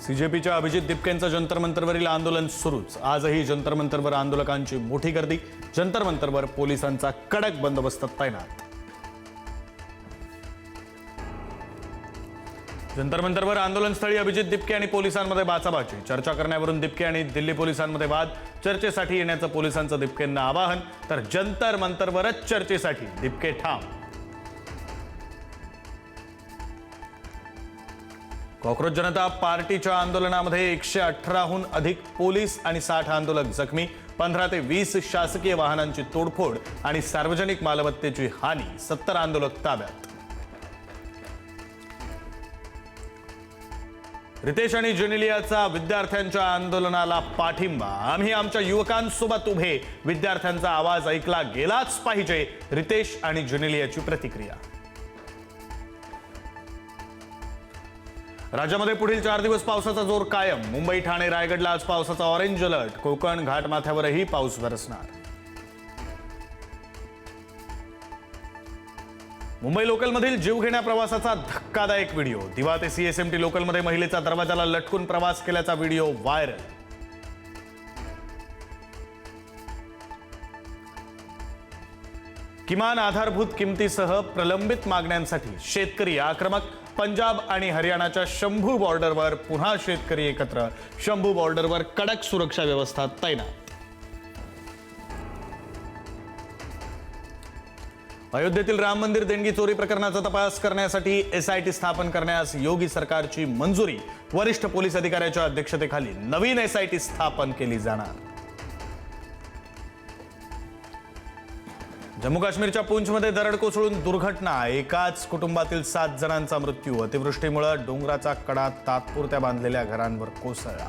सीजेपीच्या अभिजित दिपकेंचं जंतर मंतरवरील आंदोलन सुरूच। आजही जंतर मंतरवर आंदोलकांची मोठी गर्दी। जंतर मंतरवर पोलिसांचा कडक बंदोबस्त तैनात। जंतर मंतरवर आंदोलनस्थळी अभिजित दिपके आणि पोलिसांमध्ये बाचाबाची। चर्चा करण्यावरून दिपके आणि दिल्ली पोलिसांमध्ये वाद। चर्चेसाठी येण्याचं पोलिसांचं दिपकेंना आवाहन, तर जंतर मंतरवरच चर्चेसाठी दिपके ठाम। कॉकरोच जनता पार्टीच्या आंदोलनामध्ये 118हून अधिक पोलीस आणि 60 आंदोलक जखमी। 15 ते 20 शासकीय वाहनांची तोडफोड आणि सार्वजनिक मालमत्तेची हानी। 70 आंदोलक ताब्यात। रितेश आणि जेनेलियाचा विद्यार्थ्यांच्या आंदोलनाला पाठिंबा। आम्ही आमच्या युवकांसोबत उभे, विद्यार्थ्यांचा आवाज ऐकला गेलाच पाहिजे। रितेश आणि जेनेलियाची प्रतिक्रिया। राज्यामध्ये पुढील 4 दिवस पावसाचा जोर कायम। मुंबई, ठाणे, रायगडला आज पावसाचा ऑरेंज अलर्ट। कोकण घाटमाथ्यावरही पाऊस बरसणार। मुंबई लोकलमधील जीवघेण्या प्रवासाचा धक्कादायक व्हिडिओ। दिवा ते सीएसएमटी लोकलमध्ये महिलेचा दरवाजाला लटकून प्रवास केल्याचा व्हिडिओ व्हायरल। किमान आधारभूत किमतीसह प्रलंबित मागण्यांसाठी शेतकरी आक्रमक। पंजाब आणि हरियाणाच्या शंभू बॉर्डरवर पुन्हा शेतकरी एकत्र। शंभू बॉर्डरवर कडक सुरक्षा व्यवस्था तैनात। अयोध्येतील राम मंदिर देणगी चोरी प्रकरणाचा तपास करण्यासाठी एसआयटी स्थापन करण्यास योगी सरकारची मंजुरी। वरिष्ठ पोलीस अधिकाऱ्याच्या अध्यक्षतेखाली नवीन एसआयटी स्थापन केली जाणार। जम्मू काश्मीरच्या पूंछमध्ये दरड कोसळून दुर्घटना। एकाच कुटुंबातील 7 जणांचा मृत्यू। अतिवृष्टीमुळे डोंगराचा कडा तात्पुरत्या बांधलेल्या घरांवर कोसळला।